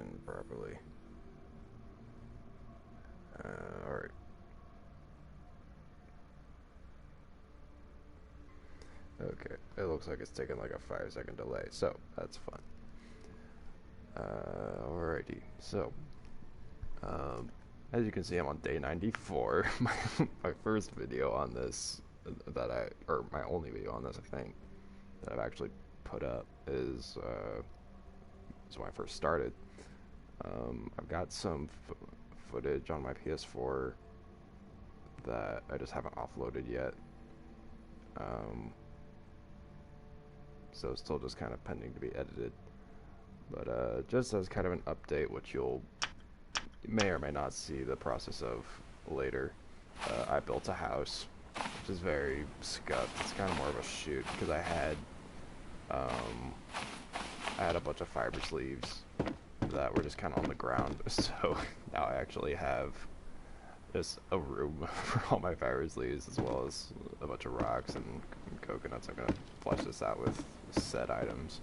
working properly. Alright. Okay, it looks like it's taking like a 5-second delay, so that's fun. Alrighty, so as you can see, I'm on day 94. my first video on this or my only video on this, I think, that I've actually put up is when I first started. I've got some footage on my PS4 that I just haven't offloaded yet. So it's still just kind of pending to be edited. But just as kind of an update, which you may or may not see the process of later, I built a house, which is very scuffed. It's kind of more of a shoot because I had a bunch of fiber sleeves that were just kind of on the ground. So now I actually have just a room for all my fiber sleeves, as well as a bunch of rocks and coconuts. I'm gonna flesh this out with said items.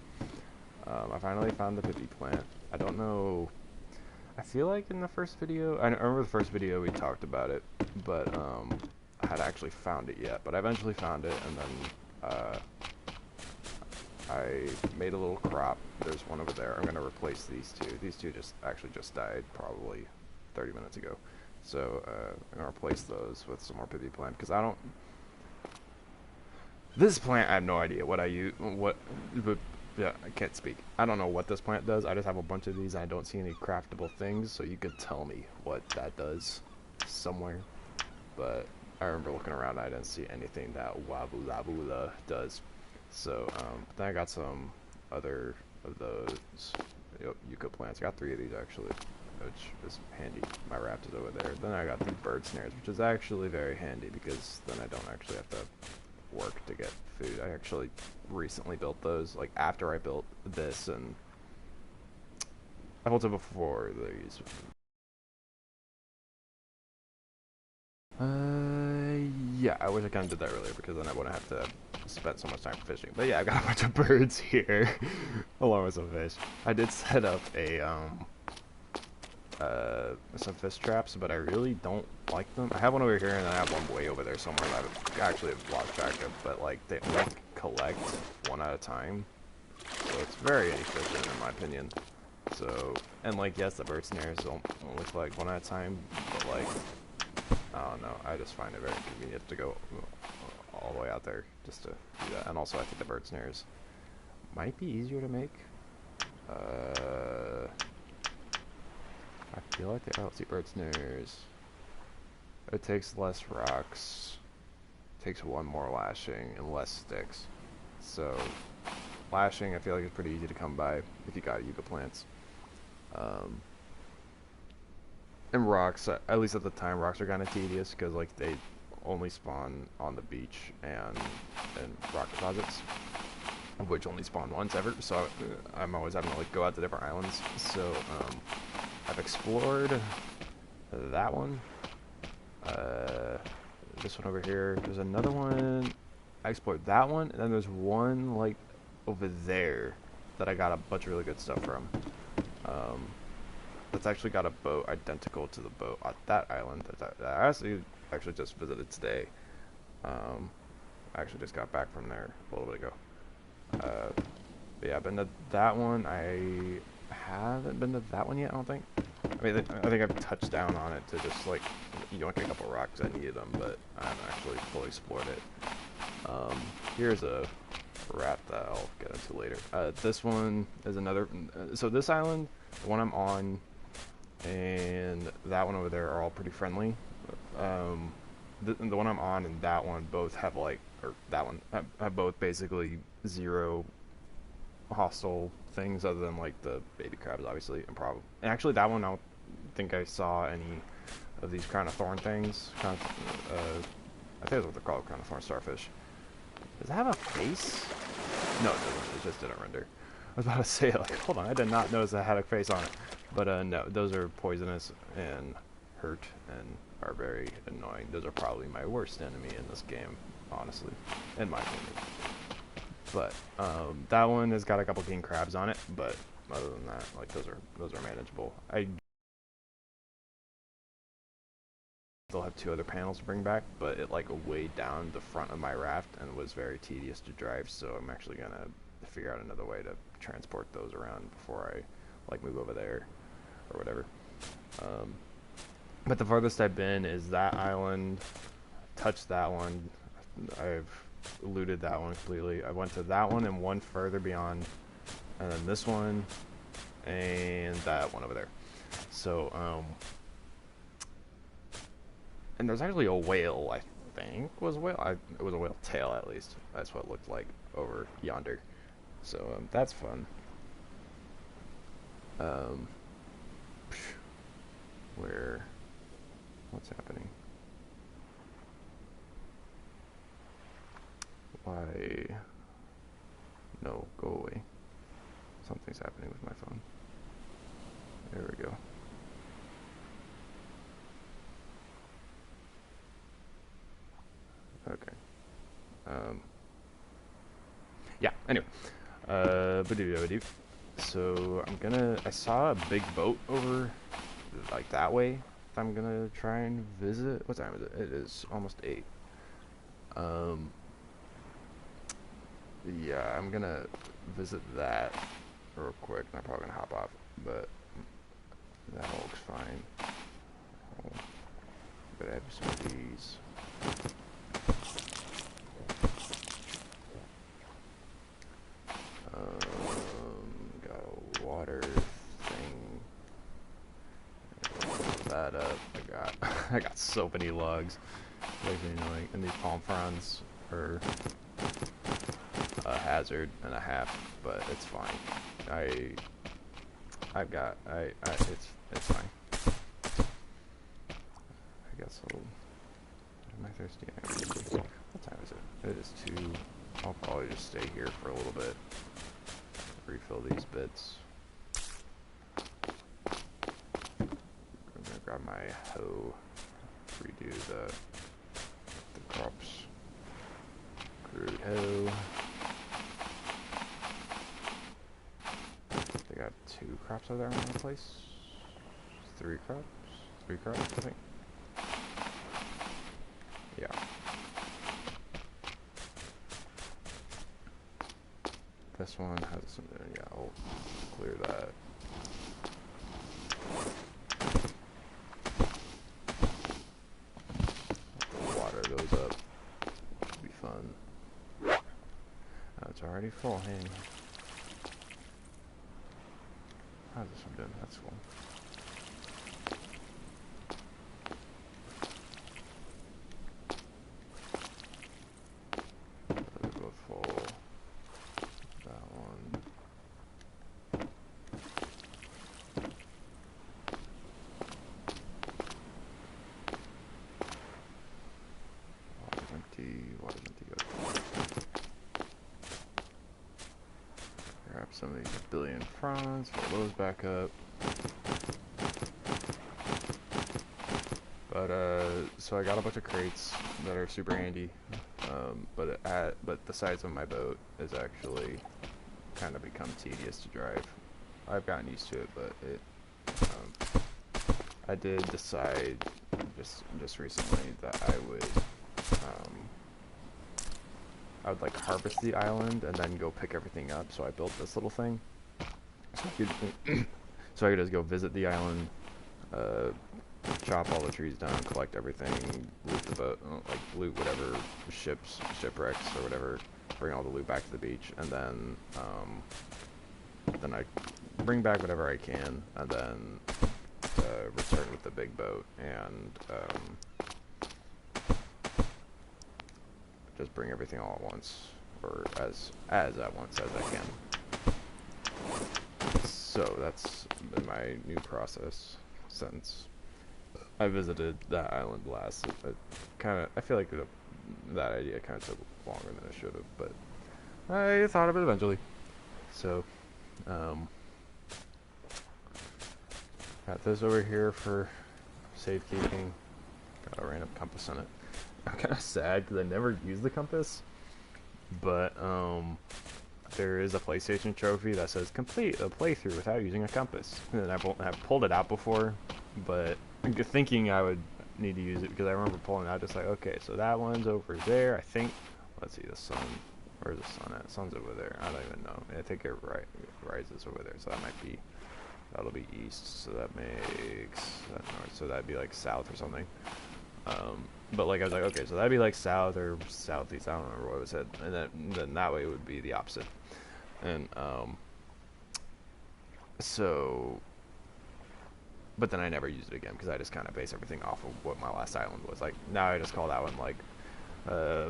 I finally found the poppy plant. I don't know. I feel like in the first video, I remember the first video we talked about it, but I hadn't actually found it yet. But I eventually found it, and then I made a little crop. There's one over there. I'm gonna replace these two. These two just died probably 30 minutes ago. So I'm gonna replace those with some more poppy plant because I don't. This plant, I have no idea what I use. Yeah, I can't speak. I don't know what this plant does. I just have a bunch of these. And I don't see any craftable things, so you could tell me what that does somewhere. But I remember looking around, I didn't see anything that Wabula does. So then I got some other of those yucca plants. I got 3 of these actually, which is handy. My raft is over there. Then I got the bird snares, which is actually very handy because then I don't actually have to work to get food. I actually recently built those, like after I built this, and I built it before these. Yeah, I wish I kind of did that earlier because then I wouldn't have to spend so much time fishing. But yeah, I got a bunch of birds here, along with some fish. I did set up some fish traps, but I really don't like them. I have one over here, and I have one way over there somewhere that I've actually lost track of, but like they only collect one at a time, so it's very inefficient in my opinion. So, and like, yes, the bird snares don't only collect one at a time, but like, I don't know, I just find it very inconvenient to go all the way out there just to do that. And also I think the bird snares might be easier to make. I feel like I don't see bird snares. It takes less rocks, takes 1 more lashing, and less sticks. So lashing I feel like is pretty easy to come by if you got yucca plants. And rocks, at least at the time, rocks are kind of tedious because like they only spawn on the beach and rock deposits, which only spawn once ever. So I'm always having to like go out to different islands. So I've explored that one. This one over here. There's another one. I explored that one, and then there's one like over there that I got a bunch of really good stuff from. That's actually got a boat identical to the boat at that island that I actually just visited today. I actually just got back from there a little bit ago. But yeah, I've been to that one. I haven't been to that one yet, I don't think. I mean, I think I've touched down on it to just like yoink a couple rocks. I needed them, but I haven't actually fully explored it. Here's a raft that I'll get into later. This one is another. So this island, the one I'm on, and that one over there are all pretty friendly. The one I'm on and that one both have like, or that one have both basically 0 hostile things other than like the baby crabs, obviously, and actually that one I don't think I saw any of these crown of thorn things. I think that's what they're called, crown of thorn starfish. Does it have a face? No, it doesn't. It just didn't render. I was about to say, like, hold on, I did not notice that had a face on it. But no, those are poisonous and hurt and are very annoying. Those are probably my worst enemy in this game, honestly, in my opinion. But that one has got a couple king crabs on it, but other than that, like those are manageable. I still have 2 other panels to bring back, but it like weighed down the front of my raft and was very tedious to drive. So I'm actually gonna figure out another way to transport those around before I like move over there or whatever. But the farthest I've been is that island. Touched that one. I've looted that one completely. I went to that one and one further beyond, and then this one and that one over there. So and there's actually a whale. I think was a whale. It was a whale tail at least. That's what it looked like over yonder. So that's fun. Where? What's happening? Why? No, go away. Something's happening with my phone. There we go. Okay. Yeah, anyway. So I saw a big boat over like that way. I'm gonna try and visit. What time is it? It is almost 8. Yeah, I'm gonna visit that real quick. I'm probably gonna hop off, but that all looks fine. But I have some of these. Got a water thing. That up. I got so many lugs. Like, and these palm fronds are a hazard and a half, but it's fine. It's fine. I guess am I thirsty? What time is it? It is 2. I'll probably just stay here for a little bit. Refill these bits. I'm gonna grab my hoe. Redo the crops. Crude hoe. They got 2 crops over there in one place. 3 crops? 3 crops, I think. Yeah. This one has some, yeah, I'll clear that. Water those up. It'll be fun. Oh, it's already full, hey. How's this one doing? That's cool. Go full. That one. Water's empty. Water's empty. Good. Grab some of these billion fronds. Fill those back up. But so I got a bunch of crates that are super handy. But the size of my boat is actually kind of become tedious to drive. I've gotten used to it, but I did decide just recently that I would like harvest the island and then go pick everything up. So I built this little thing. So I could just go visit the island, chop all the trees down, collect everything, loot the boat, like loot whatever shipwrecks or whatever, bring all the loot back to the beach, and then I bring back whatever I can, and then return with the big boat, and just bring everything all at once, or as at once as I can. So that's been my new process since I visited that island last. I feel like that idea kind of took longer than it should have, but I thought of it eventually. So, got this over here for safekeeping. Got a random compass on it. I'm kind of sad because I never used the compass, but there is a PlayStation trophy that says complete a playthrough without using a compass. And I've pulled it out before, but thinking I would need to use it because I remember pulling it out just like, okay, so that one's over there. I think, let's see, the sun, where's the sun at? The sun's over there. I don't even know. I think it rises over there, so that might be, that'll be east, so that makes that north, so that'd be like south or something. But like I was like, okay, so that'd be like south or southeast. I don't remember what it said, and then that way it would be the opposite. And so, but then I never used it again because I just kind of base everything off of what my last island was. Like now I just call that one like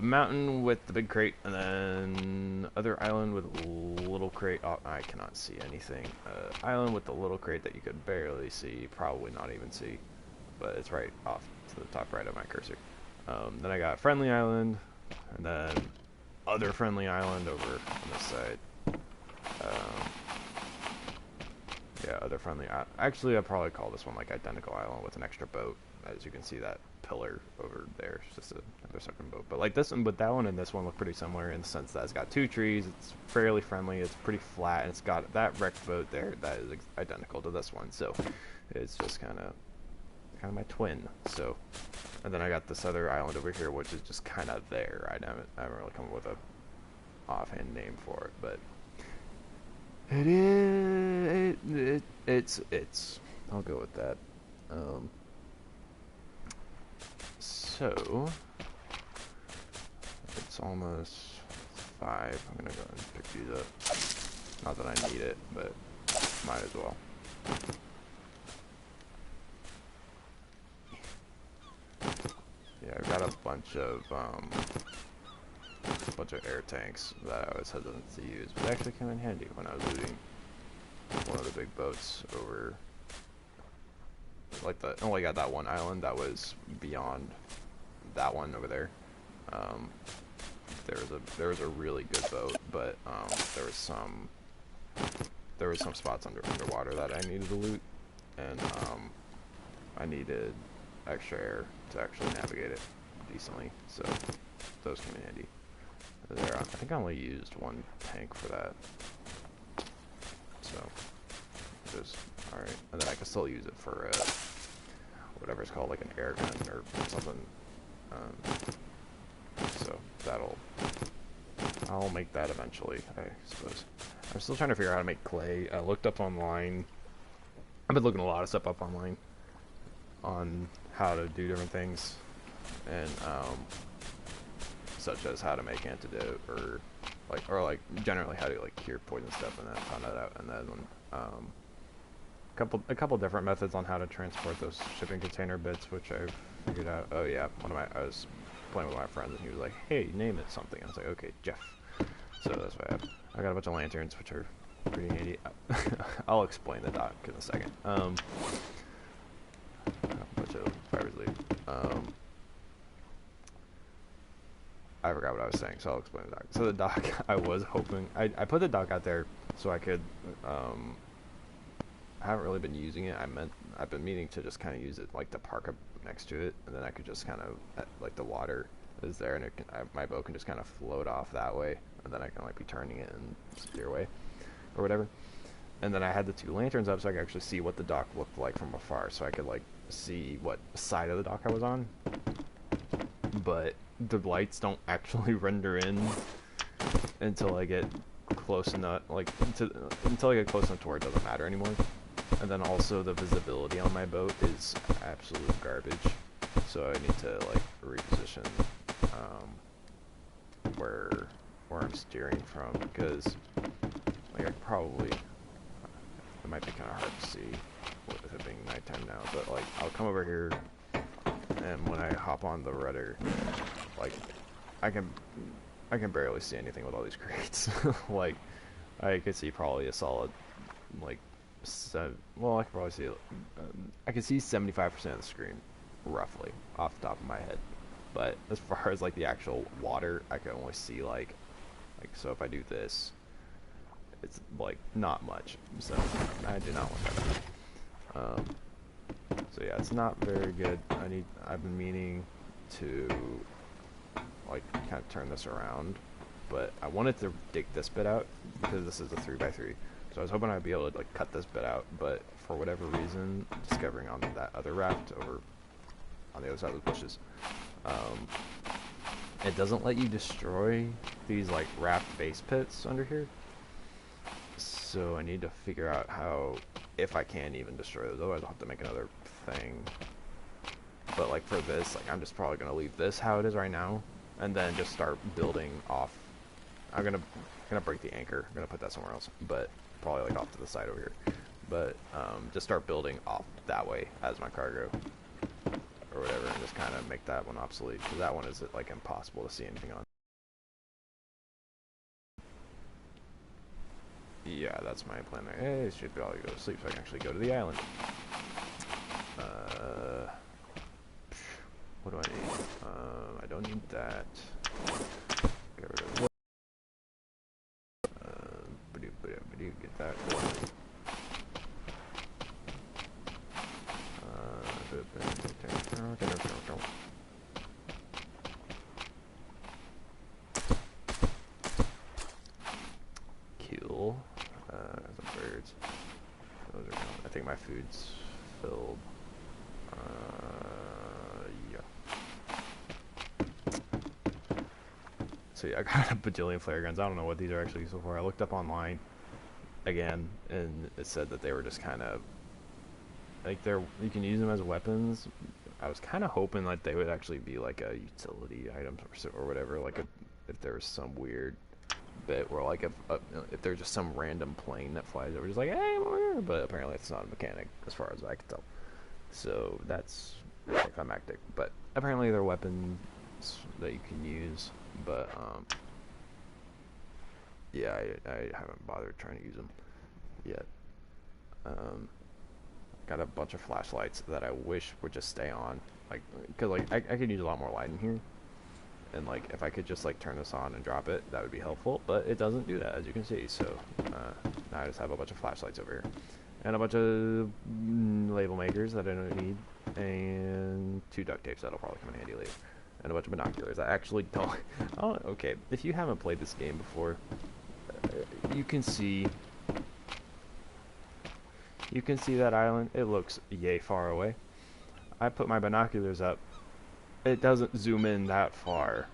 mountain with the big crate, and then other island with little crate. Oh, I cannot see anything. Island with the little crate that you could barely see, probably not even see, but it's right off to the top right of my cursor. Then I got friendly island, and then other friendly island over on this side. Yeah, other friendly. Actually, I'd probably call this one like identical island with an extra boat. As you can see, that pillar over there is just another second boat. But like this one, but that one and this one look pretty similar in the sense that it's got 2 trees. It's fairly friendly. It's pretty flat, and it's got that wrecked boat there that is identical to this one. So it's just kind of my twin. So, and then I got this other island over here, which is just kind of there. I haven't really come up with a offhand name for it, but it is. It's. I'll go with that. So it's almost 5. I'm gonna go and pick these up. Not that I need it, but might as well. Yeah, I've got a bunch of air tanks that I was hesitant to use, but they actually came in handy when I was looting one of the big boats over. Like only got that one island that was beyond that one over there. There was a really good boat, but there was some spots underwater that I needed to loot, and I needed extra air to actually navigate it decently, so those came in handy. There, I think I only used 1 tank for that, so just alright. And then I can still use it for whatever it's called, like an air gun or something. So I'll make that eventually, I suppose. I'm still trying to figure out how to make clay. I looked up online. I've been looking a lot of stuff up online on how to do different things, and such as how to make antidote, or like generally how to like cure poison stuff, and then found that out, and then a couple different methods on how to transport those shipping container bits, which I've figured out. Oh yeah, I was playing with my friends, and he was like, "Hey, name it something." I was like, "Okay, Jeff." So that's what I have. I got a bunch of lanterns, which are pretty handy. I'll explain the dock in a second. A bunch of fiber's leaf. I forgot what I was saying, so I'll explain the dock. So the dock, I was hoping, I put the dock out there so I could, I haven't really been using it. I've been meaning to just kind of use it, like to park up next to it, and then I could just kind of, like the water is there, and it can, my boat can just kind of float off that way, and then I can like be turning it and steer away, or whatever. And then I had the 2 lanterns up so I could actually see what the dock looked like from afar, so I could like see what side of the dock I was on. But the lights don't actually render in until I get close enough, until I get close enough to where it doesn't matter anymore. And then also the visibility on my boat is absolute garbage, so I need to like reposition where I'm steering from, because like it might be kind of hard to see with it being nighttime now, but like I'll come over here, and when I hop on the rudder, like I can barely see anything with all these crates. Like I could see probably a solid like well, I could probably see I could see 75% of the screen roughly off the top of my head, but as far as like the actual water, I can only see like so if I do this, it's like not much, so I do not want that. So yeah, it's not very good. I've been meaning to like kind of turn this around but I wanted to dig this bit out because this is a 3x3. So I was hoping I'd be able to like cut this bit out, but for whatever reason, discovering on that other raft over on the other side of the bushes, it doesn't let you destroy these like raft base pits under here. So I need to figure out how, if I can even destroy those, otherwise I'll have to make another thing. But like for this, like I'm just probably gonna leave this how it is right now, and then just start building off. I'm gonna break the anchor. I'm gonna put that somewhere else, but probably like off to the side over here. But just start building off that way as my cargo or whatever, and just kind of make that one obsolete, because that one is like impossible to see anything on. Yeah, that's my plan there. Hey, should be all go to sleep so I can actually go to the island. What do I need? I don't need that. Get rid of what? Get that. Cool. Some birds. Those are gone. I think my food's filled. Yeah. So yeah, I got a bajillion flare guns. I don't know what these are actually useful for. I looked up online again, and it said that they were just kind of like you can use them as weapons. I was kind of hoping like they would actually be like a utility item or whatever. Like if there was some weird bit where like if there's just some random plane that flies over, just like hey, I'm over here. But apparently it's not a mechanic as far as I can tell. So that's anticlimactic. But apparently they're weapons that you can use. But yeah, I haven't bothered trying to use them yet. Got a bunch of flashlights that I wish would just stay on, like, cause like I could use a lot more light in here, and like if I could just like turn this on and drop it, that would be helpful. But it doesn't do that, as you can see. So now I just have a bunch of flashlights over here, and a bunch of label makers that I don't need, and 2 duct tapes that'll probably come in handy later, and a bunch of binoculars. I actually don't. Oh, okay. If you haven't played this game before, you can see. You can see that island. It looks yay far away. I put my binoculars up. It doesn't zoom in that far,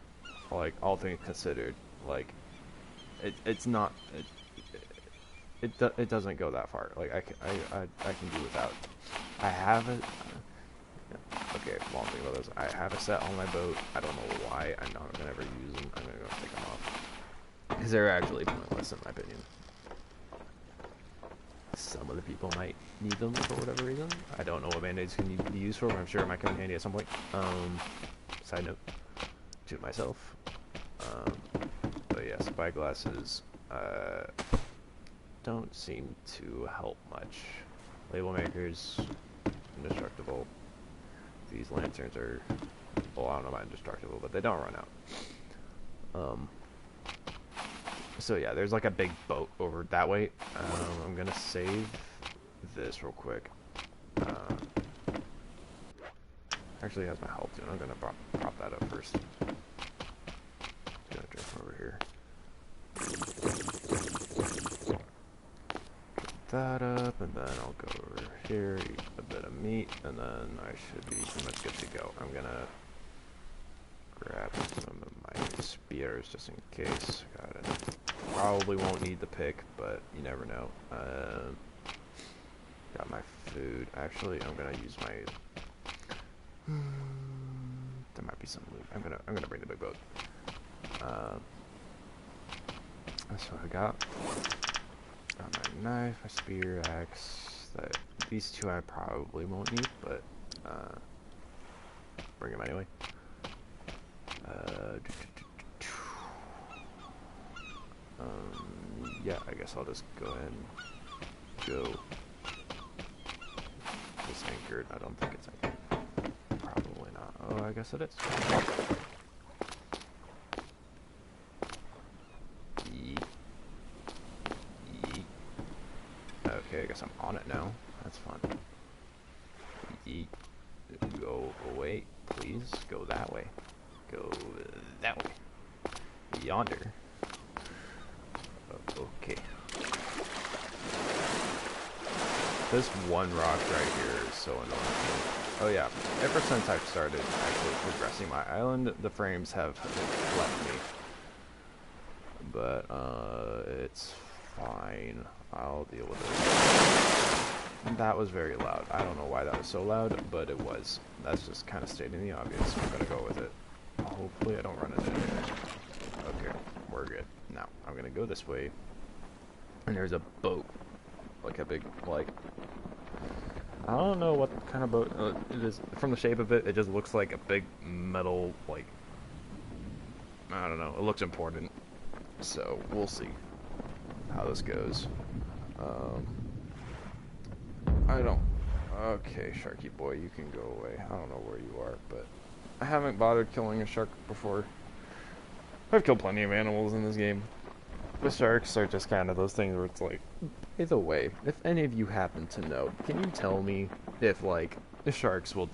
like all things considered. Like, it's not. It doesn't go that far. Like I can do without. I have it. Okay, long thing about this. I have a set on my boat. I don't know why. I'm not gonna ever use them. I'm gonna go take them off because they're actually pointless in my opinion. Some of the people might need them for whatever reason. I don't know what band-aids can be used for, but I'm sure it might come in handy at some point. Side note to myself. But yeah, spyglasses don't seem to help much. Label makers, indestructible. These lanterns are, well, I don't know about indestructible, but they don't run out. So yeah, there's like a big boat over that way. I'm gonna save this real quick. Actually, it has my health too. I'm gonna prop that up first. Just gonna drink from over here. Get that up, and then I'll go over here, eat a bit of meat, and then I should be pretty much good to go. I'm gonna grab some of my spears just in case. Got it. Probably won't need the pick, but you never know. Got my food. Actually, I'm gonna use my. There might be some loot. I'm gonna bring the big boat. That's what I got. Got my knife, my spear, axe. These 2 I probably won't need, but bring them anyway. Yeah, I guess I'll just go ahead and go. It's anchored. I don't think it's anchored. Probably not. Oh, I guess it is. Yeet. Yeet. Okay, I guess I'm on it now. That's fun. Yeet. Go away, please. Go that way. Go that way. Yonder. This one rock right here is so annoying. Oh yeah, ever since I've started actually progressing my island, the frames have left me. But, it's fine. I'll deal with it. That was very loud. I don't know why that was so loud, but it was. That's just kind of stating the obvious. I'm gonna go with it. Hopefully I don't run into anything. Okay, we're good. Now, I'm gonna go this way. And there's a boat. Like a big, like... I don't know what kind of boat it is. From the shape of it, it just looks like a big metal, like... I don't know. It looks important. So, we'll see how this goes. I don't... Okay, Sharky boy, you can go away. I don't know where you are, but... I haven't bothered killing a shark before. I've killed plenty of animals in this game. The sharks are just kind of those things where it's like... By the way, if any of you happen to know, can you tell me if, like, the sharks will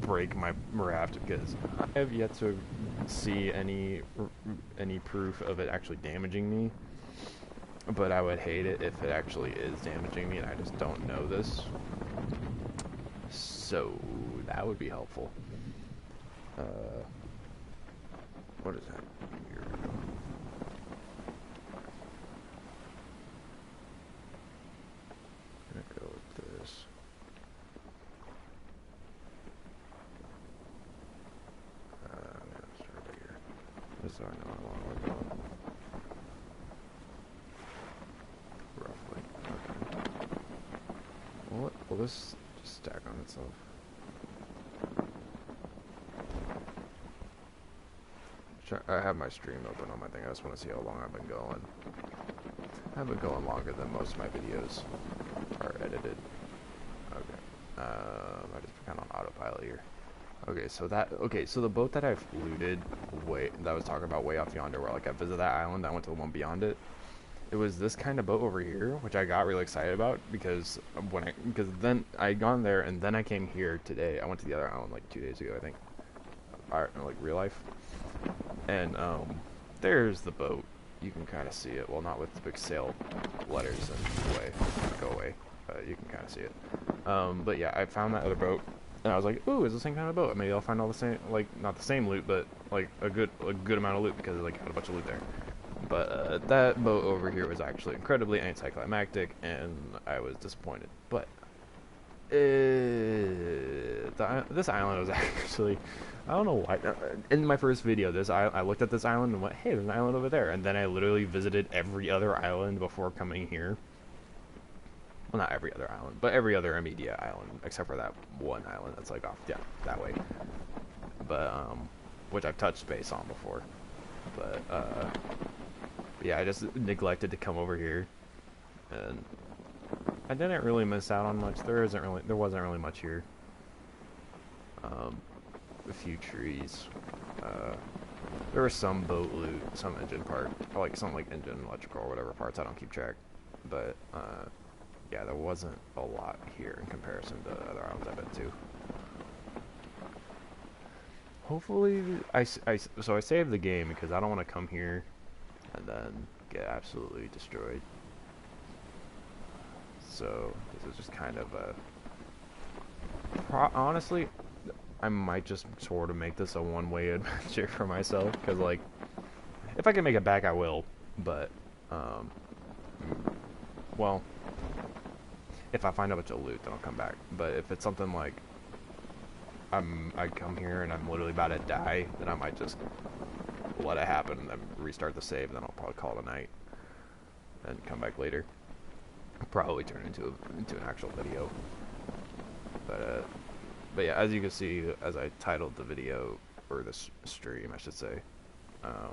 break my raft? Because I have yet to see any proof of it actually damaging me. But I would hate it if it actually is damaging me and I just don't know this. So, that would be helpful. What is that? Here we go. I'm gonna go with this. Yeah, let's start right here. Just so I know how long we're going. Roughly. Okay. Well, will this just stack on itself? I have my stream open on my thing. I just want to see how long I've been going. I've been going longer than most of my videos are edited. Okay. I just kind of on autopilot here. Okay, so the boat that I've looted, that I was talking about way off yonder, where like I visited that island, I went to the one beyond it. It was this kind of boat over here, which I got really excited about because then I gone there and then I came here today. I went to the other island like 2 days ago, I think. Like real life. And there's the boat. You can kind of see it. Well, not with the big sail letters in the way. Go away. You can kind of see it. But yeah, I found that other boat, and I was like, "Ooh, it's the same kind of boat. Maybe I'll find all the same, like not the same loot, but like a good amount of loot because like had a bunch of loot there." But that boat over here was actually incredibly anticlimactic, and I was disappointed. But this island was actually, I don't know why. In my first video, I looked at this island and went, "Hey, there's an island over there." And then I literally visited every other island before coming here. Well, not every other island, but every other immediate island except for that one island that's like off, yeah, that way. But which I've touched base on before. But yeah, I just neglected to come over here, and I didn't really miss out on much. There wasn't really much here. A few trees. There was some boat loot, some engine part, or like some like engine, electrical, or whatever parts. I don't keep track, but yeah, there wasn't a lot here in comparison to other islands I've been to. Hopefully, so I saved the game because I don't want to come here and then get absolutely destroyed. So this is just kind of a... honestly, I might just sort of make this a one-way adventure for myself, because like, if I can make it back, I will. But well, if I find a bunch of loot, then I'll come back. But if it's something like I come here and I'm literally about to die, then I might just let it happen and then restart the save, and then I'll probably call it a night and come back later. Probably turn into an actual video. But yeah, as you can see, as I titled the video, or this stream I should say, I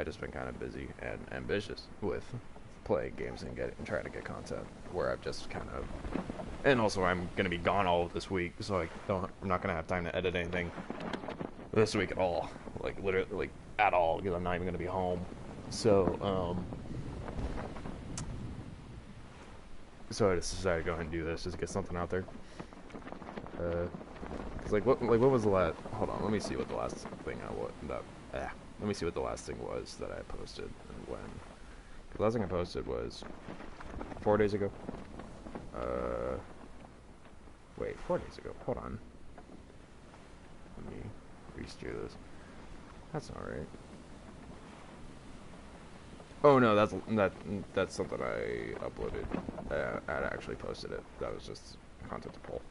just been kind of busy and ambitious with playing games and trying to get content, where I've just kind of, and also I'm gonna be gone all of this week, so I'm not gonna have time to edit anything this week at all, like literally, like at all, because I'm not even gonna be home. So so I just decided to go ahead and do this, just to get something out there. Cause what was the last? Hold on, let me see what the last thing let me see what the last thing was that I posted and when. The last thing I posted was 4 days ago. Wait, 4 days ago. Hold on. Let me re-steer this. That's not right. Oh no, that's something I uploaded. I actually posted it. That was just content to pull.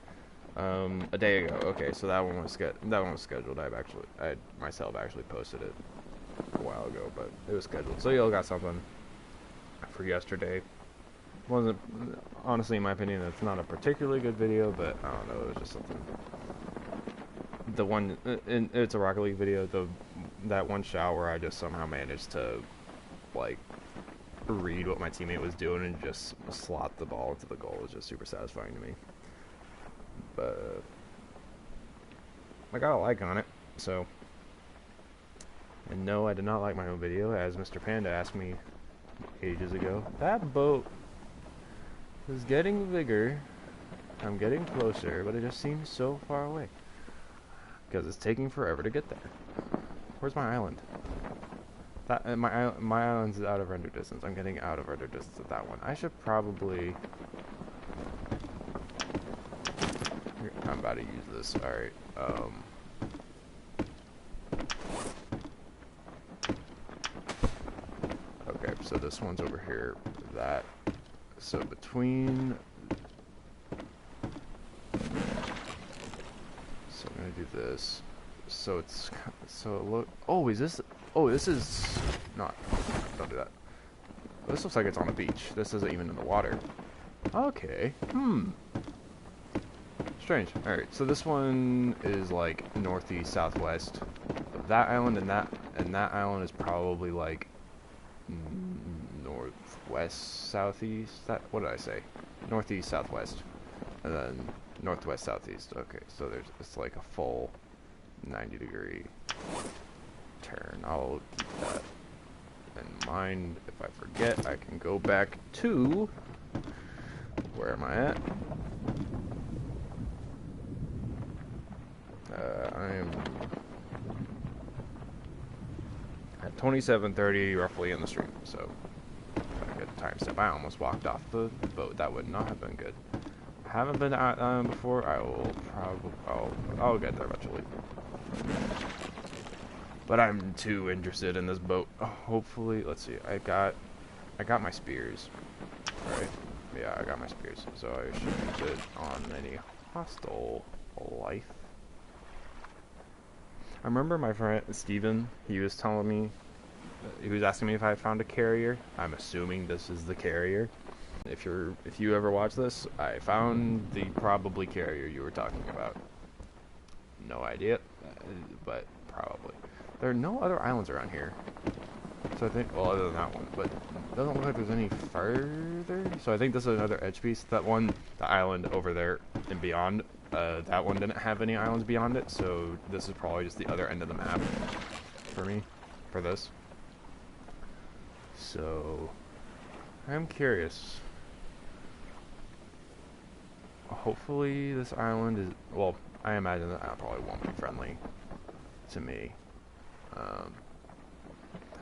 A day ago. Okay, so that one was scheduled. I myself actually posted it a while ago, but it was scheduled. So y'all got something for yesterday. Wasn't, honestly, in my opinion, it's not a particularly good video, but I don't know. It was just something. The one, it's a Rocket League video. That one shot where I just somehow managed to, like, read what my teammate was doing and just slot the ball into the goal was just super satisfying to me. But I got a like on it, so. And no, I did not like my own video, as Mr. Panda asked me ages ago. That boat is getting bigger. I'm getting closer, but it just seems so far away. Because it's taking forever to get there. Where's my island? My island's out of render distance. I'm getting out of render distance of that one. I should probably... I'm about to use this. Alright. Okay, so this one's over here. That. So between... So I'm gonna do this. So it's... So look... Oh, is this... Oh, this is... Not... Don't do that. This looks like it's on a beach. This isn't even in the water. Okay. Strange. Alright, so this one is like northeast, southwest of that island, and that island is probably like northwest, southeast. What did I say? Northeast, southwest, and then northwest, southeast. Okay, so it's like a full 90-degree turn. I'll keep that in mind. If I forget, I can go back to where am I at? I'm at 27:30 roughly in the stream, so gotta get a time step. I almost walked off the boat. That would not have been good. Haven't been out before. I will probably I'll get there eventually. But I'm too interested in this boat. Hopefully, let's see. I got my spears. Right? Yeah, I got my spears. So I should use it on any hostile life. I remember my friend Steven, he was telling me, he was asking me if I found a carrier. I'm assuming this is the carrier. If you ever watch this, I found the probably carrier you were talking about. No idea, but probably. There are no other islands around here. So I think, well, other than that one, but it doesn't look like there's any further. So I think this is another edge piece. That one, the island over there and beyond, that one didn't have any islands beyond it, so this is probably just the other end of the map for me, for this. So, I'm curious. Hopefully this island is, well, I imagine that island probably won't be friendly to me.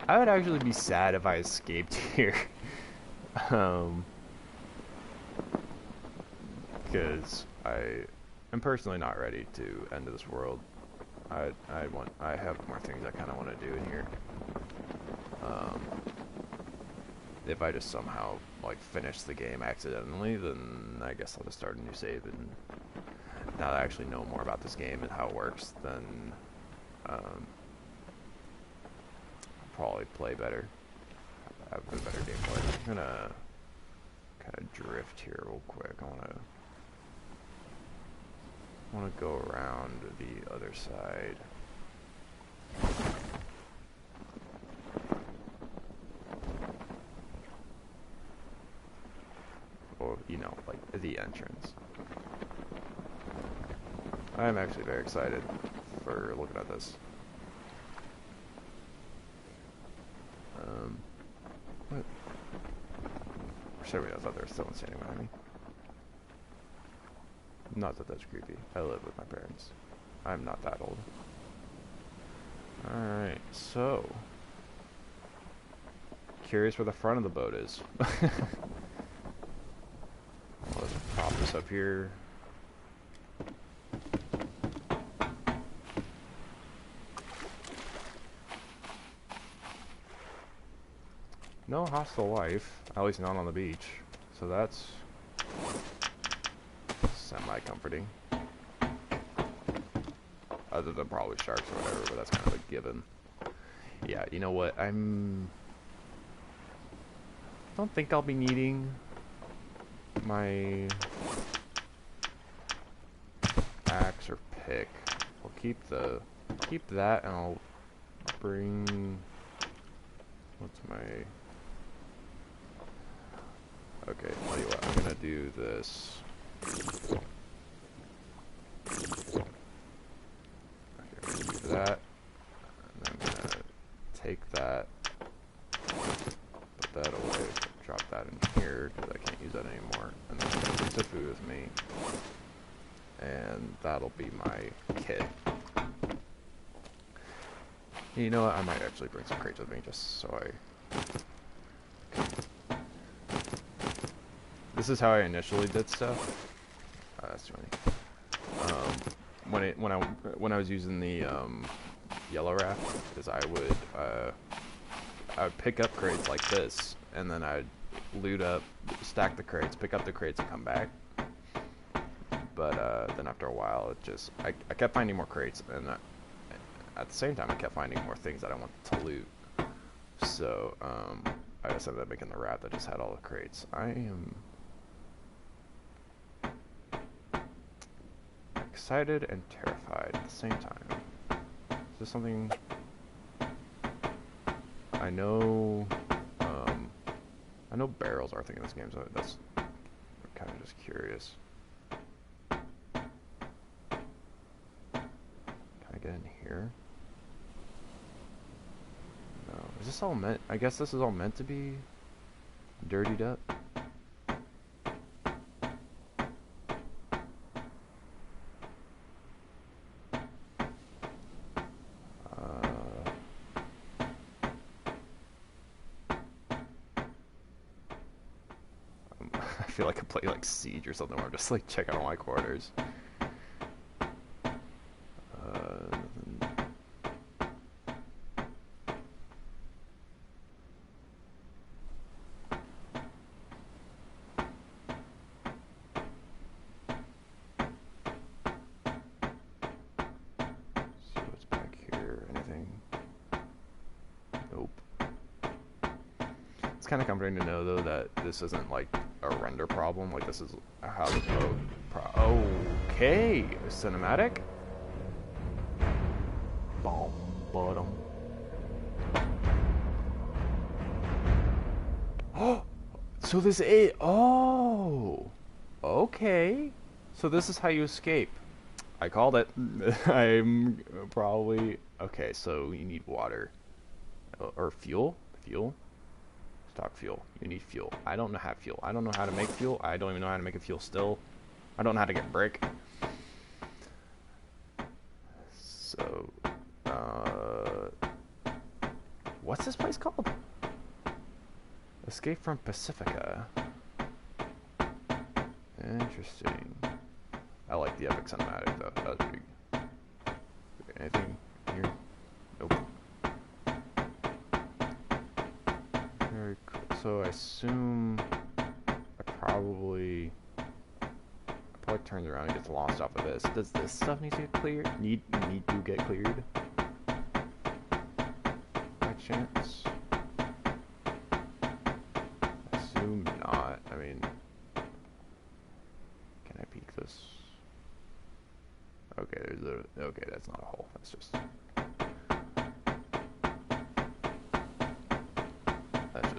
I would actually be sad if I escaped here. Because I'm personally not ready to end this world. I have more things I kind of want to do in here. If I just somehow like finish the game accidentally, then I guess I'll just start a new save. And now that I actually know more about this game and how it works, then I'll probably play better, have a better gameplay. I'm gonna kind of drift here real quick. I want to go around the other side. Or, you know, like the entrance. I'm actually very excited for looking at this. What? For some reason I thought there was someone standing behind me. Not that that's creepy. I live with my parents. I'm not that old. Alright, so... Curious where the front of the boat is. Well, there's this up here. No hostile life, at least not on the beach. So that's semi-comforting. Other than probably sharks or whatever, but that's kind of a given. Yeah, you know what? I don't think I'll be needing my axe or pick. I'll keep that, and I'll bring. What's my? Okay, tell you what. I'm gonna do this. Okay, I'm gonna do that, and I'm gonna take that, put that away, drop that in here because I can't use that anymore, and then I'm gonna take the food with me, and that'll be my kit. You know what? I might actually bring some crates with me just so This is how I initially did stuff. That's funny. When I was using the yellow raft, is I would pick up crates like this, and then I'd loot up, stack the crates, pick up the crates, and come back. But then after a while, it just I kept finding more crates, and at the same time, I kept finding more things that I wanted to loot. So I just ended up making the raft that just had all the crates. I am excited and terrified at the same time. Is this something I know? I know barrels are a thing in this game, so that's I'm kind of just curious. Can I get in here? No. Is this all meant? I guess this is all meant to be dirtied up. I feel like I play like Siege or something where I'm just like checking all my quarters. See what's back here. Anything? Nope. It's kind of comforting to know though that this isn't like a render problem. Like this is how the mode. Okay, cinematic. Bomb bottom. Oh, so this is okay. So this is how you escape. I called it. I'm probably okay. So you need water or fuel. Fuel. Stock fuel. You need fuel. I don't know how to fuel. I don't know how to make fuel. I don't even know how to make a fuel still. I don't know how to get brick. So, what's this place called? Escape from Pacifica. Interesting. I like the epic cinematic though. That was pretty good. Anything here? Nope. Very cool. So I assume I probably turns around and gets lost off of this. Does this stuff need to get cleared? Need to get cleared? By chance? Assume not. I mean, can I peek this? Okay, okay, that's not a hole. That's just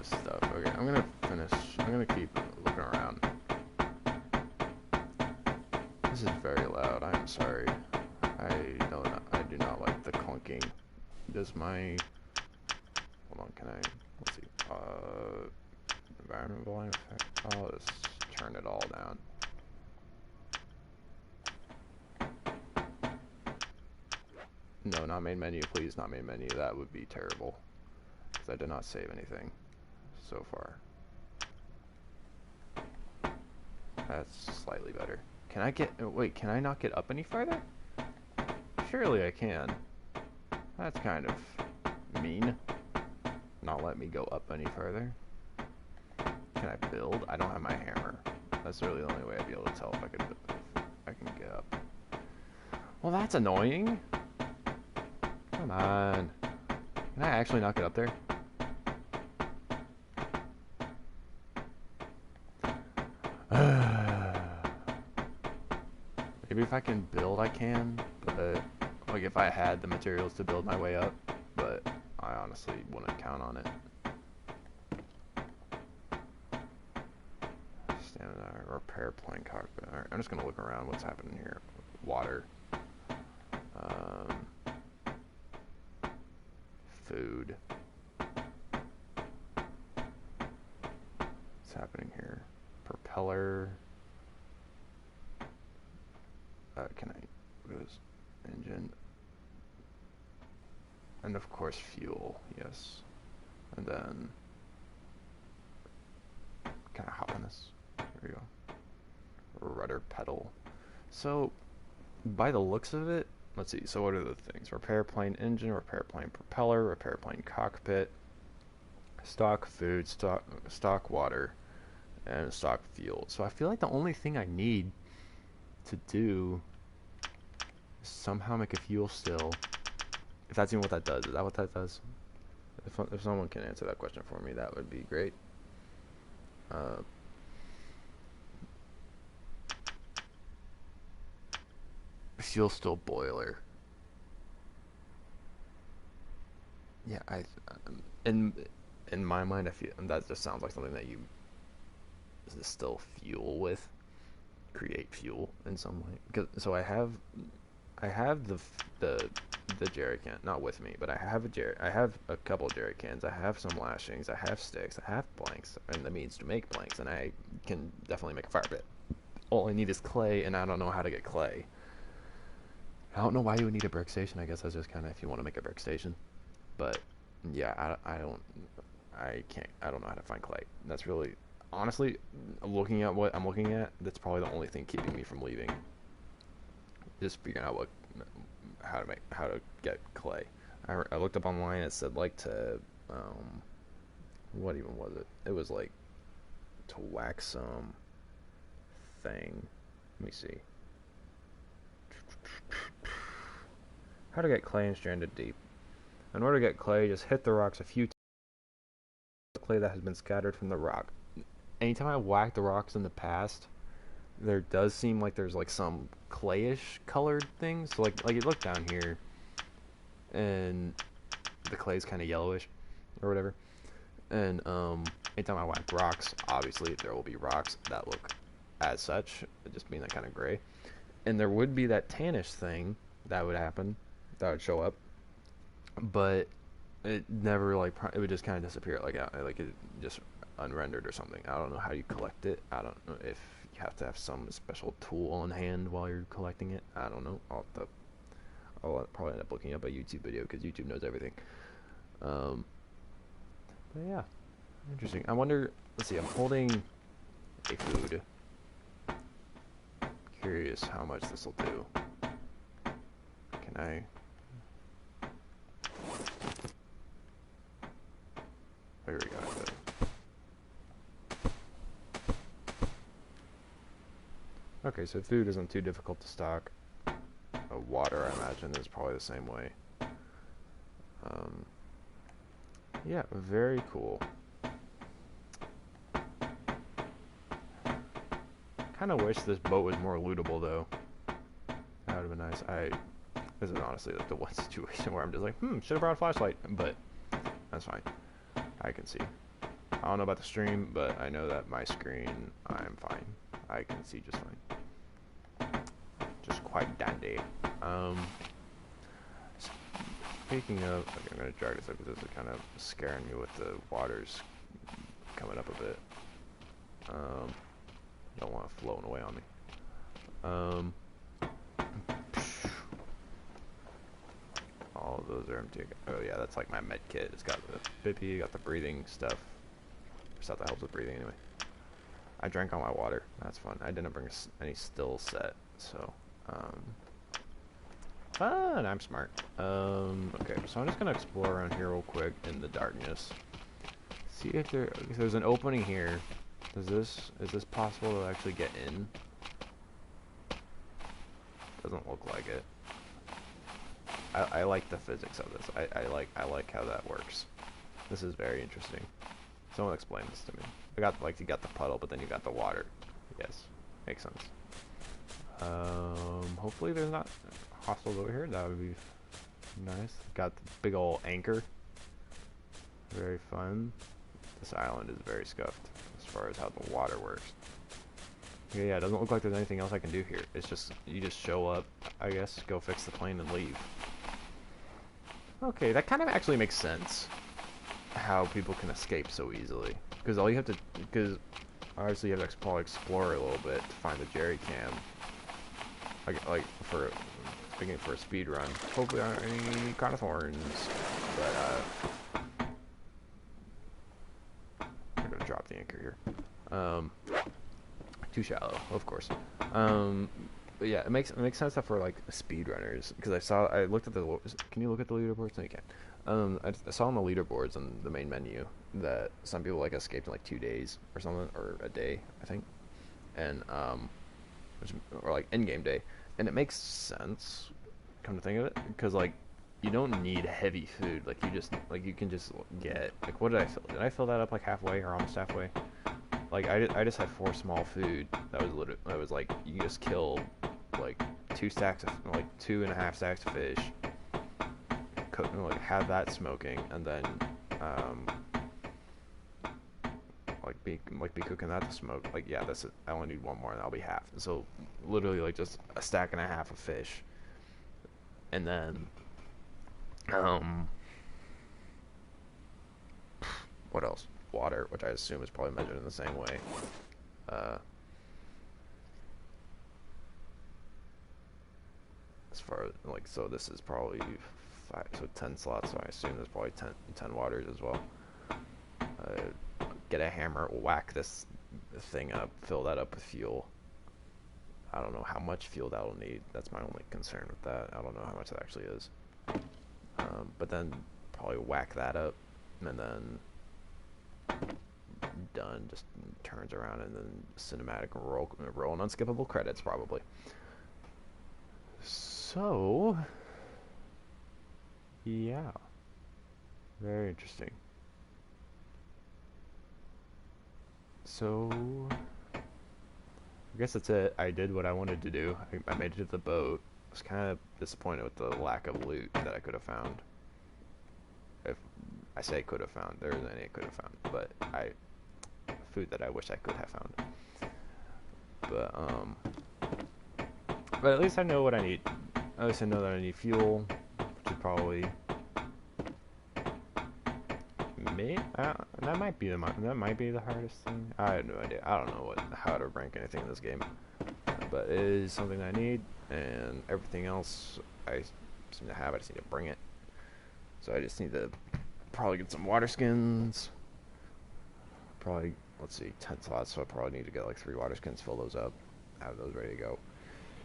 stuff. Okay, I'm gonna finish. I'm gonna keep looking around. This is very loud. I am sorry. I do not like the clunking. Does my hold on? Can I? Let's see. Environment volume effect. I'll just turn it all down. No, not main menu, please. Not main menu. That would be terrible. Because I did not save anything so far. That's slightly better. Can I get... Wait, can I not get up any farther? Surely I can. That's kind of mean. Not let me go up any further. Can I build? I don't have my hammer. That's really the only way I'd be able to tell if I can get up. Well, that's annoying. Come on. Can I actually not get up there? Maybe if I can build, I can. But, like, if I had the materials to build my way up. But I honestly wouldn't count on it. Stamina, repair plane cockpit. Alright, I'm just gonna look around what's happening here. Water. Food. What's happening here? Propeller. Can I go to engine? And of course fuel, yes. And then can I hop on this? There we go. Rudder pedal. So by the looks of it, let's see, so what are the things? Repair plane engine, repair plane propeller, repair plane cockpit, stock food, stock water, and stock fuel. So I feel like the only thing I need to do is somehow make a fuel still. If that's even what that does. Is that what that does? If someone can answer that question for me, that would be great. Fuel still boiler. Yeah, in my mind, I feel that just sounds like something that you distill fuel with, create fuel in some way. Because so I have the jerry can, not with me, but I have a couple of jerry cans. I have some lashings. I have sticks. I have blanks and the means to make blanks, and I can definitely make a fire pit. All I need is clay, and I don't know how to get clay. I don't know why you would need a brick station. I guess that's just kind of if you want to make a brick station. But yeah, I don't know how to find clay. That's really, honestly, looking at what I'm looking at, that's probably the only thing keeping me from leaving. Just figuring out how to get clay. I looked up online. It said like to what even was it? It was like to wax some thing. Let me see. How to get clay in stranded deep. In order to get clay, just hit the rocks a few times. Clay that has been scattered from the rock. Anytime I whacked the rocks in the past, there does seem like there's like some clayish colored things. So like you look down here, and the clay's kind of yellowish, or whatever. And anytime I whack rocks, obviously there will be rocks that look as such, just being that kind of gray. And there would be that tannish thing that would happen, that would show up, but it never like it would just kind of disappear, like it just unrendered or something. I don't know how you collect it. I don't know if you have to have some special tool on hand while you're collecting it. I don't know. I'll probably end up looking up a YouTube video because YouTube knows everything. But yeah, interesting. I wonder. Let's see. I'm holding a food. Curious how much this will do. Can I? There we go. Okay, so food isn't too difficult to stock. Water, I imagine, is probably the same way. Yeah, very cool. Kind of wish this boat was more lootable, though. That would have been nice. This is honestly like the one situation where I'm just like, should have brought a flashlight, but that's fine. I can see. I don't know about the stream, but I know that my screen, I'm fine. I can see just fine. Just quite dandy. Speaking of, okay, I'm going to drag this up because this is kind of scaring me with the waters coming up a bit. Don't want it floating away on me. All of those are empty. Oh yeah, that's like my med kit. It's got the pippy, got the breathing stuff. Stuff that helps with breathing anyway. I drank all my water. That's fun. I didn't bring any still set, so I'm smart. Okay, so I'm just gonna explore around here real quick in the darkness. See if there's an opening here. Is this possible to actually get in? Doesn't look like it. I like the physics of this. I like how that works. This is very interesting. Someone explain this to me. You got the puddle, but then you got the water. Yes, makes sense. Hopefully there's not hostiles over here. That would be nice. Got the big old anchor. Very fun. This island is very scuffed as far as how the water works. Yeah, it doesn't look like there's anything else I can do here. It's just, you just show up, I guess, go fix the plane and leave. Okay, that kind of actually makes sense. How people can escape so easily. Because all you have to, because obviously you have to probably explore a little bit to find the jerry can. Like for, speaking for a speed run. Hopefully there aren't any carnivores. But, I'm gonna drop the anchor here. Too shallow, of course. But yeah, it makes sense that for like speedrunners, because I looked at the. Can you look at the leaderboards? No, you can't. I saw on the leaderboards on the main menu that some people like escaped in like 2 days or something, or a day, I think, and or like end game day, and it makes sense. Come to think of it, because like you don't need heavy food. Like you can just get like, what did I fill? Did I fill that up like halfway or almost halfway? Like I just had 4 small food. That was like you just kill like 2 2.5 stacks of fish. Cook, like have that smoking, and then be cooking that to smoke. Like yeah, that's it. I only need 1 more, and I'll be half. So literally like just a stack and a half of fish, and then what else? Water, which I assume is probably measured in the same way. As far as like, so this is probably 10 slots, so I assume there's probably 10 waters as well. Get a hammer, whack this thing up, fill that up with fuel. I don't know how much fuel that'll need. That's my only concern with that. I don't know how much that actually is. But then probably whack that up, and then done. Just turns around and then cinematic roll and unskippable credits probably. So yeah, very interesting. So I guess that's it. I did what I wanted to do. I made it to the boat. I was kind of disappointed with the lack of loot that I could have found. If I say could have found, there isn't any I could have found, but food that I wish I could have found. But at least I know what I need. At least I know that I need fuel, which is probably that might be the hardest thing. I have no idea. I don't know how to rank anything in this game, but it is something I need, and everything else I seem to have. I just need to bring it. So I just need to probably get some water skins. Probably, let's see, 10 slots, so I probably need to get like 3 water skins, fill those up, have those ready to go.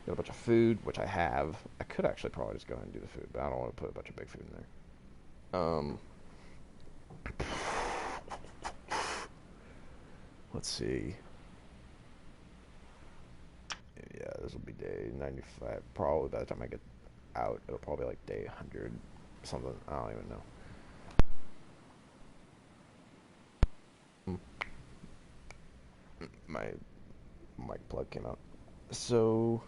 Get a bunch of food, which I have. I could actually probably just go ahead and do the food, but I don't want to put a bunch of big food in there. Let's see. Yeah, this will be day 95. Probably by the time I get out, it'll probably be like day 100 something. I don't even know. My mic plug came out. So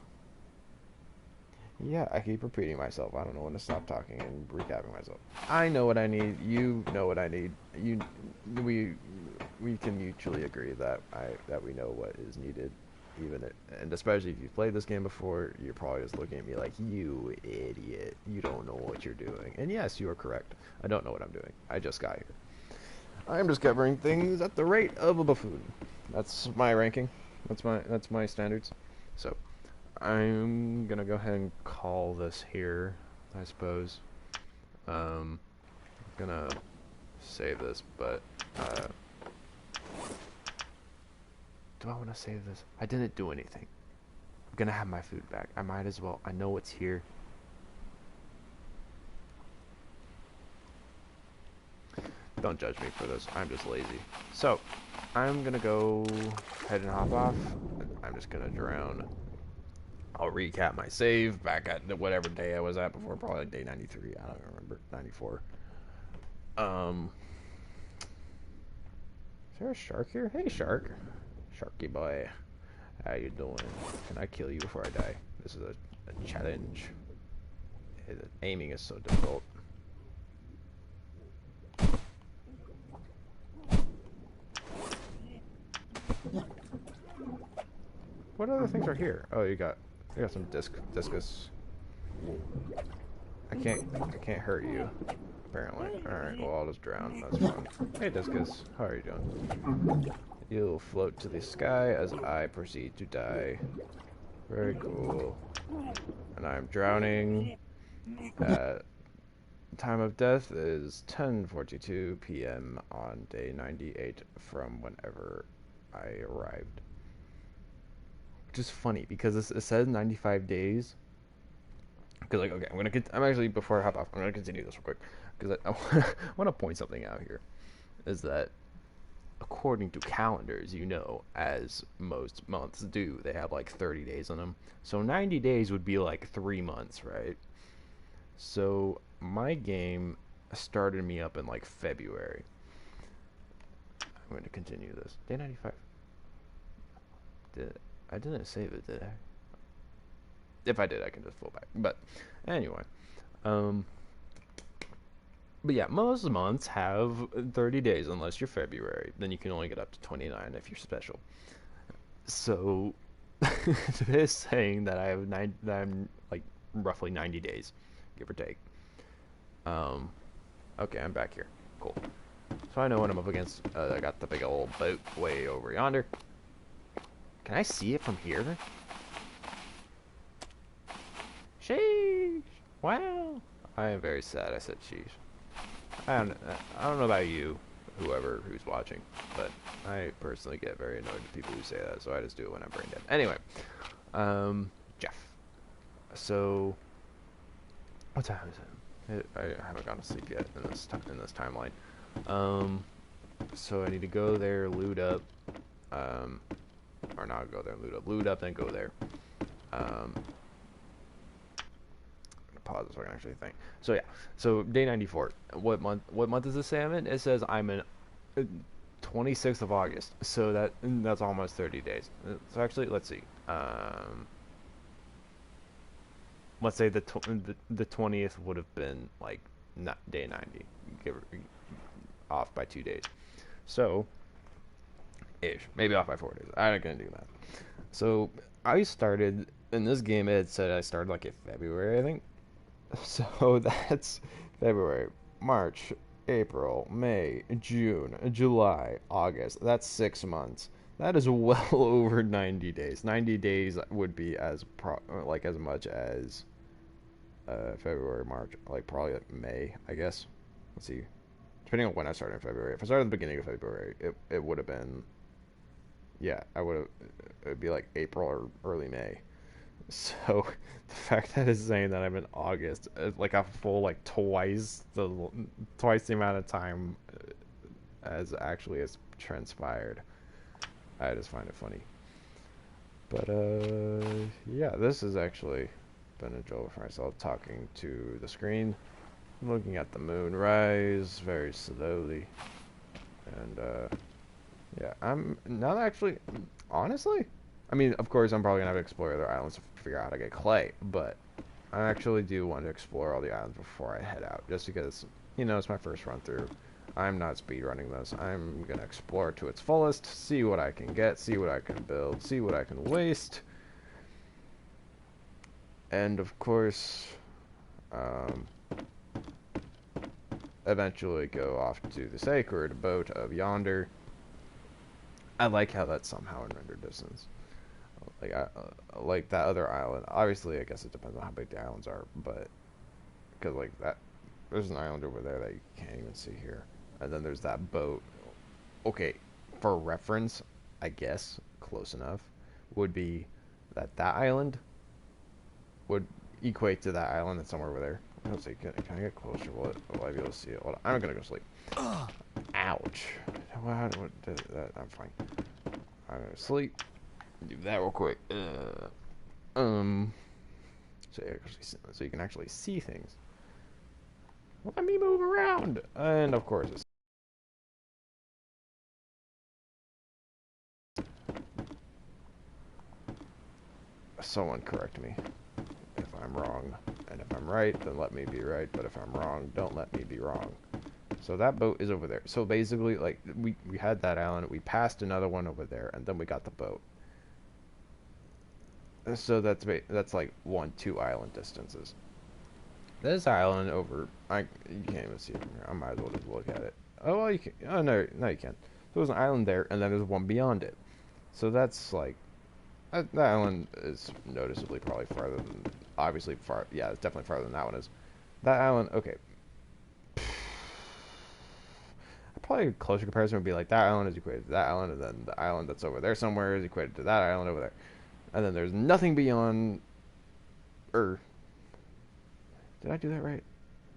yeah, I keep repeating myself. I don't know when to stop talking and recapping myself. I know what I need. You know what I need. We can mutually agree that we know what is needed. And especially if you've played this game before, you're probably just looking at me like, you idiot. You don't know what you're doing. And yes, you are correct. I don't know what I'm doing. I just got here. I'm discovering things at the rate of a buffoon. That's my ranking. That's my standards. So I'm gonna go ahead and call this here, I suppose. I'm gonna save this, but Do I want to save this? I didn't do anything. I'm gonna have my food back. I might as well. I know it's here. Don't judge me for this. I'm just lazy. So, I'm gonna go ahead and hop off. I'm just gonna drown. I'll recap my save back at whatever day I was at before, probably like day 93. I don't remember. 94. Is there a shark here? Hey, shark. Sharky boy. How you doing? Can I kill you before I die? This is a challenge. Aiming is so difficult. What other things are here? Oh, you got some discus. I can't hurt you. Apparently. All right. Well, I'll just drown. That's fun. Hey, discus. How are you doing? You'll float to the sky as I proceed to die. Very cool. And I'm drowning. Time of death is 10:42 p.m. on day 98 from whenever I arrived. Which is funny because it says 95 days. Because like, okay, I'm actually, before I hop off, I'm gonna continue this real quick because I want to point something out here. Is that according to calendars, as most months do, they have like 30 days on them. So 90 days would be like 3 months, right? So my game started me up in like February. I'm going to continue this. Day 95. I didn't save it, did I? If I did, I can just pull back. But anyway, but yeah, most months have 30 days unless you're February. Then you can only get up to 29 if you're special. So this saying that I'm like roughly 90 days, give or take. Okay, I'm back here. Cool. So I know what I'm up against. I got the big old boat way over yonder. Can I see it from here? Sheesh! Wow! I am very sad I said sheesh. I don't know about you, who's watching, but I personally get very annoyed with people who say that, so I just do it when I'm brain dead. Anyway, Jeff. So, what time is it? I haven't gone to sleep yet in this timeline. So I need to go there, loot up, or not go there, loot up, then go there. Pause so I can actually think. So yeah, so day 94. What month does this say I'm in? It says I'm in 26th of August. So that's almost 30 days. So actually, let's see. Let's say the 20th would have been like day 90, off by 2 days. So ish, maybe off by 4 days. I'm not gonna do that. So I started in this game. It said I started like in February, I think. So that's February, March, April, May, June, July, August. That's 6 months. That is well over 90 days. 90 days would be as much as February, March, like probably like May, I guess. Let's see. Depending on when I started in February. If I started at the beginning of February, it would have been, yeah, it would be like April or early May. So the fact that it's saying that I'm in August, like a full like twice the amount of time as actually has transpired, I just find it funny. But yeah, this has actually been a jolt for myself, talking to the screen, looking at the moon rise very slowly, and yeah, I'm not actually, honestly. I mean, of course, I'm probably going to have to explore other islands to figure out how to get clay, but I actually do want to explore all the islands before I head out, just because, it's my first run through. I'm not speedrunning this. I'm going to explore to its fullest, see what I can get, see what I can build, see what I can waste, and, of course, eventually go off to the sacred boat of yonder. I like how that's somehow in render distance. Like that other island. Obviously, I guess it depends on how big the islands are, but because like that, there's an island over there that you can't even see here, and then there's that boat. Okay, for reference, I guess close enough, would be that that island would equate to that island that's somewhere over there. Let's see, can I get closer? Will I be able to see it? Hold on. I'm gonna go sleep. Ouch. What did that? I'm fine. I'm gonna sleep. Do that real quick. Um. So you can actually see things. Let me move around. And of course, it's someone correct me if I'm wrong. And if I'm right, then let me be right. But if I'm wrong, don't let me be wrong. So that boat is over there. So basically, like, we had that island. We passed another one over there. And then we got the boat. So that's like 1-2 island distances. This island over, you can't even see it from here. I might as well just look at it. Oh, well, you can. Oh, no, you can't. So there's an island there, and then there's one beyond it. So that's like, that island is noticeably probably farther than, obviously far. Yeah, it's definitely farther than that one is. That island, okay. Probably a closer comparison would be like that island is equated to that island, and then the island that's over there somewhere is equated to that island over there. And then there's nothing beyond, or did I do that right?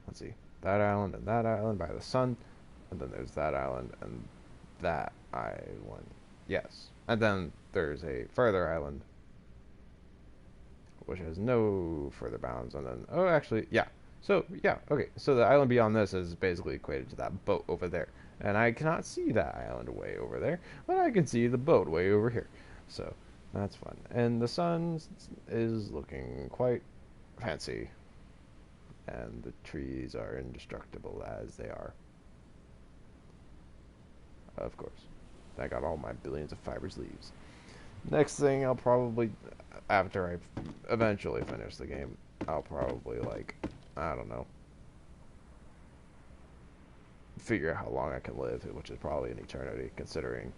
Let's see. That island and that island by the sun. And then there's that island and that island. Yes. And then there's a further island which has no further bounds. And then, oh, actually, yeah. So, yeah, okay. So the island beyond this is basically equated to that boat over there. And I cannot see that island way over there, but I can see the boat way over here. So that's fun. And the sun is looking quite fancy. And the trees are indestructible as they are. Of course. I got all my billions of fibers leaves. Next thing I'll probably, after I eventually finish the game, I'll probably, like, I don't know, figure out how long I can live, which is probably an eternity, considering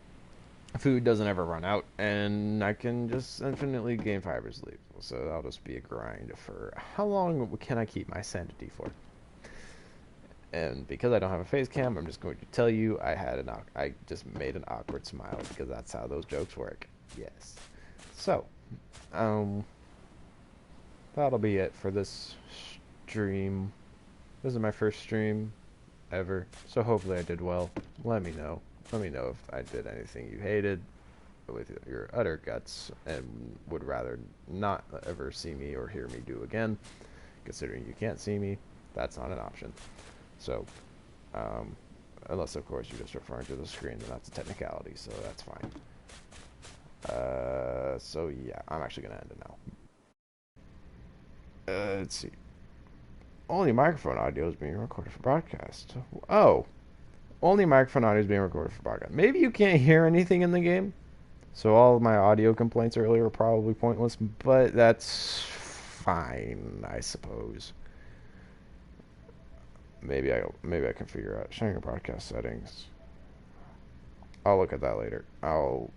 food doesn't ever run out, and I can just infinitely gain fibers leaves. So that'll just be a grind for how long can I keep my sanity for? And because I don't have a face cam, I'm just going to tell you I just made an awkward smile because that's how those jokes work. Yes. So, that'll be it for this stream. This is my first stream ever, so hopefully I did well. Let me know. Let me know if I did anything you hated with your utter guts and would rather not ever see me or hear me do again. Considering you can't see me, that's not an option. So, unless of course you're just referring to the screen, then that's a technicality, so that's fine. So yeah, I'm actually gonna end it now. Let's see. Only microphone audio is being recorded for broadcast. Oh, only microphone audio is being recorded for broadcast. Maybe you can't hear anything in the game, so all of my audio complaints earlier are probably pointless, but that's fine, I suppose. Maybe I can figure out sharing broadcast settings. I'll look at that later. I'm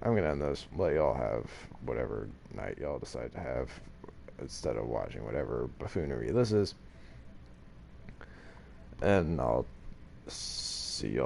gonna end this. Let y'all have whatever night y'all decide to have instead of watching whatever buffoonery this is. And I'll see y'all